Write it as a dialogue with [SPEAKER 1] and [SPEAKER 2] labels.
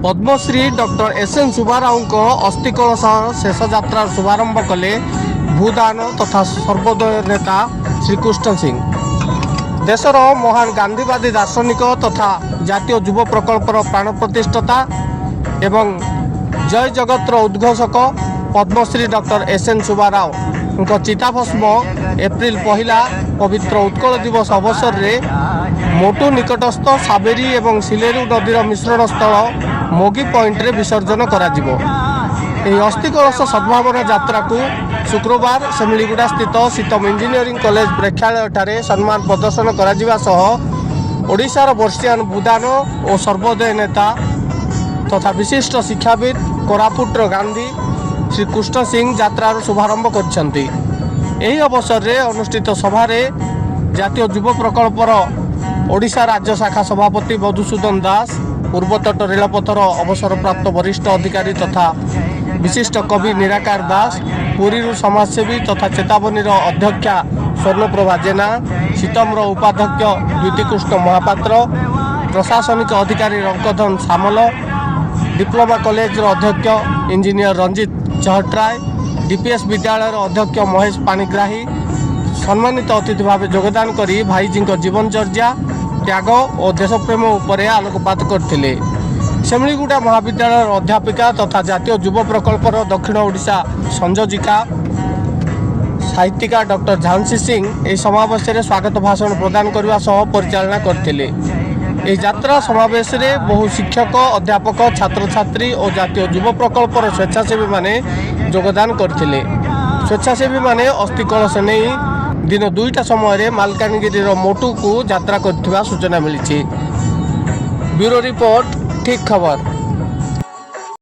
[SPEAKER 1] Padmashri doctor एस.एन. सुब्बाराव अस्थि कलश शेष यात्रा शुभारंभ कले भूदान तथा सर्वोदय नेता श्रीकृष्ण सिंह। देशर महान गांधीवादी दार्शनिक तथा जातीय युव प्रकल्पर प्राण प्रतिष्ठता एवं जय जगतर उद्घोषक पद्मश्री डॉक्टर एस.एन. सुब्बाराव चिताभस्म एप्रिल 1 पवित्र उत्कल दिवस अवसर में मोटू निकटस्थ साबेरी एवं सिलेरू नदीर मिश्रण स्थल मोगी पॉइंट रे विसर्जन करा जिवो। एही अस्थि कलश सद्भावना यात्रा को शुक्रवार सेमिलीगुड़ा स्थित सीतम इंजीनियरिंग कॉलेज प्रेक्षालय ठारे सम्मान प्रदर्शन करा जिवा सह ओडिशार वर्षियान भूदान और सर्वोदय नेता तथा विशिष्ट शिक्षाविद कोरापुटर गांधी श्रीकृष्ण सिंह यात्रार शुभारंभ करछन्ति। एही अवसर रे अनुष्ठित सभा रे जातीय युव प्रकल्पर ओडिशा राज्य शाखा सभापति मधुसूदन दास, पूर्वतट रेलपथर अवसरप्राप्त वरिष्ठ अधिकारी तथा विशिष्ट कवि निराकार दास, पुरी समाजसेवी तथा चेतावनीर अध्यक्षा स्वर्णप्रभा जेना, सीतमर उपाध्यक्ष द्वितीकृष्ण महापात्र, प्रशासनिक अधिकारी रंकधन सामल, डिप्लोमा कॉलेज अध्यक्ष इंजीनियर रंजित चहट्राय, डीपीएस विद्यालय अध्यक्ष महेश पाणिग्राही सम्मानित अतिथि भाव योगदान करी भाईजी जीवनचर्या त्याग और देशप्रेम उपरे आलोकपात करथिले। सेमिलीगुड़ा महाविद्यालय अध्यापिका तथा जातीय युव प्रकल्पर दक्षिण ओडिशा संयोजिका साहित्यिका डॉक्टर झांसी सिंह एही समावेश में स्वागत भाषण प्रदान करने सह परिचालना करथिले। एही यात्रा समावेश में बहु शिक्षक, अध्यापक, छात्र छात्री और जातीय युव प्रकल्पर स्वेच्छासेवी माने योगदान करथिले। स्वेच्छासेवी माने अस्थि कलश नहीं दिन 2टा समय मालकानगिरी मोटू को यात्रा करथिबा सूचना मिली। ब्यूरो रिपोर्ट, ठीक खबर।